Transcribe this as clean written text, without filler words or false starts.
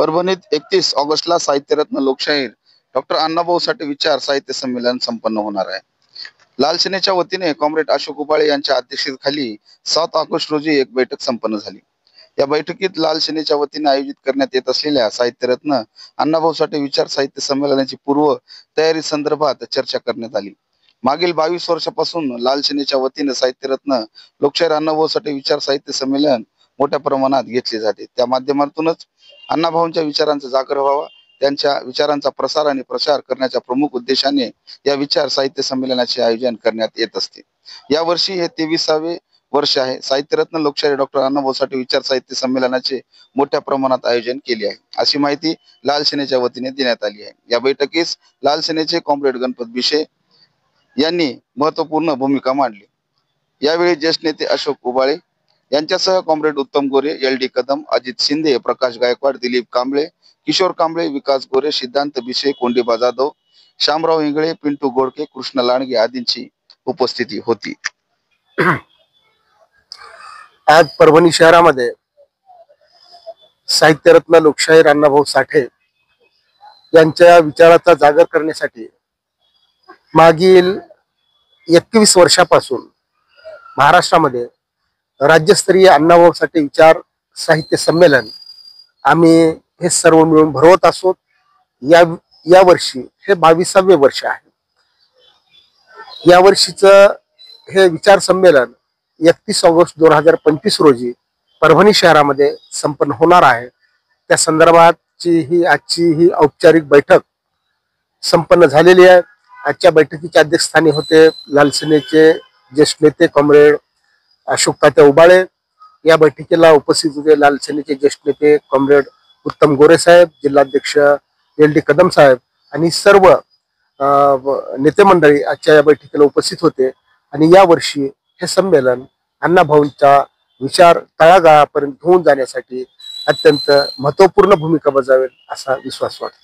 परभणीत 31 ऑगस्टला साहित्यरत्न लोकशाहीर डॉक्टर अण्णाभाऊ साठे विचार साहित्य संमेलन संपन्न होणार आहे. लाल सेनेच्या वतीने कॉम्रेड अशोक उबाळे यांच्या अध्यक्षतेखाली 7 ऑगस्ट रोजी एक बैठक संपन्न झाली. या बैठकीत लाल सेनेच्या वतीने आयोजित करण्यात येत असलेल्या साहित्यरत्न अण्णाभाऊ साठे विचार साहित्य संमेलनाची पूर्व तयारी संदर्भात चर्चा करण्यात आली. मागील 22 वर्षापासून लाल सेनेच्या वतीने साहित्यरत्न लोकशाहीर अण्णाभाऊ साठे विचार साहित्य संमेलन मोठ्या प्रमाणात घेतले जाते. त्या माध्यमातूनच अण्णाभाऊंच्या विचारांचा जागर व्हावा, त्यांच्या विचारांचा प्रसार आणि प्रचार करण्याच्या प्रमुख उद्देशाने या विचार साहित्य संमेलनाचे आयोजन करण्यात येत असते. या वर्षी हे 23वे वर्ष आहे. साहित्यरत्न लोकशाहीर डॉक्टर अण्णाभाऊ साठे विचार साहित्य संमेलनाचे मोठ्या प्रमाणात आयोजन केले आहे, अशी माहिती लाल सेनेच्या वतीने देण्यात आली आहे. या बैठकीस लाल सेनेचे कॉम्रेड गणपत बिशे यांनी महत्वपूर्ण भूमिका मांडली. यावेळी ज्येष्ठ नेते अशोक उबाळे यांच्यासह कॉम्रेड उत्तम गोरे, LD कदम, अजित शिंदे, प्रकाश गायकवाड, दिलीप कांबळे, किशोर कांबळे, विकास गोरे, सिद्धांत बिशे, कोंडीबा जाधव, शामराव इंगळे, पिंटू गोडके, कृष्ण लांडगे आदींची उपस्थिती होती. आज परभणी शहरामध्ये साहित्यरत्न लोकशाहीर अण्णाभाऊ साठे यांच्या विचाराचा जागर करण्यासाठी मागील 21 वर्षापासून महाराष्ट्रामध्ये राज्यस्तरीय अण्णाभाऊ साठे विचार साहित्य संमेलन आम्ही हे सर्व मिळून भरवत आहोत. या वर्षी हे 22वे वर्ष आहे. या वर्षीचं हे विचार संमेलन 31 ऑगस्ट 2025 रोजी परभणी शहरामध्ये संपन्न होणार आहे. त्या संदर्भातची आजची ही औपचारिक बैठक संपन्न झालेली आहे. आजच्या बैठकीच्या अध्यक्षस्थानी होते लाल सेनेचे ज्येष्ठ नेते कॉम्रेड अशोक तात्या उबाळे. या बैठकीला उपस्थित होते लाल सेनेचे ज्येष्ठ नेते कॉम्रेड उत्तम गोरे साहेब, जिल्हाध्यक्ष LD कदम साहेब आणि सर्व नेते मंडळी आजच्या या बैठकीला उपस्थित होते. आणि या वर्षी हे संमेलन अण्णाभाऊंचा विचार तळागाळापर्यंत घेऊन जाण्यासाठी अत्यंत महत्वपूर्ण भूमिका बजावेल असा विश्वास वाटतो.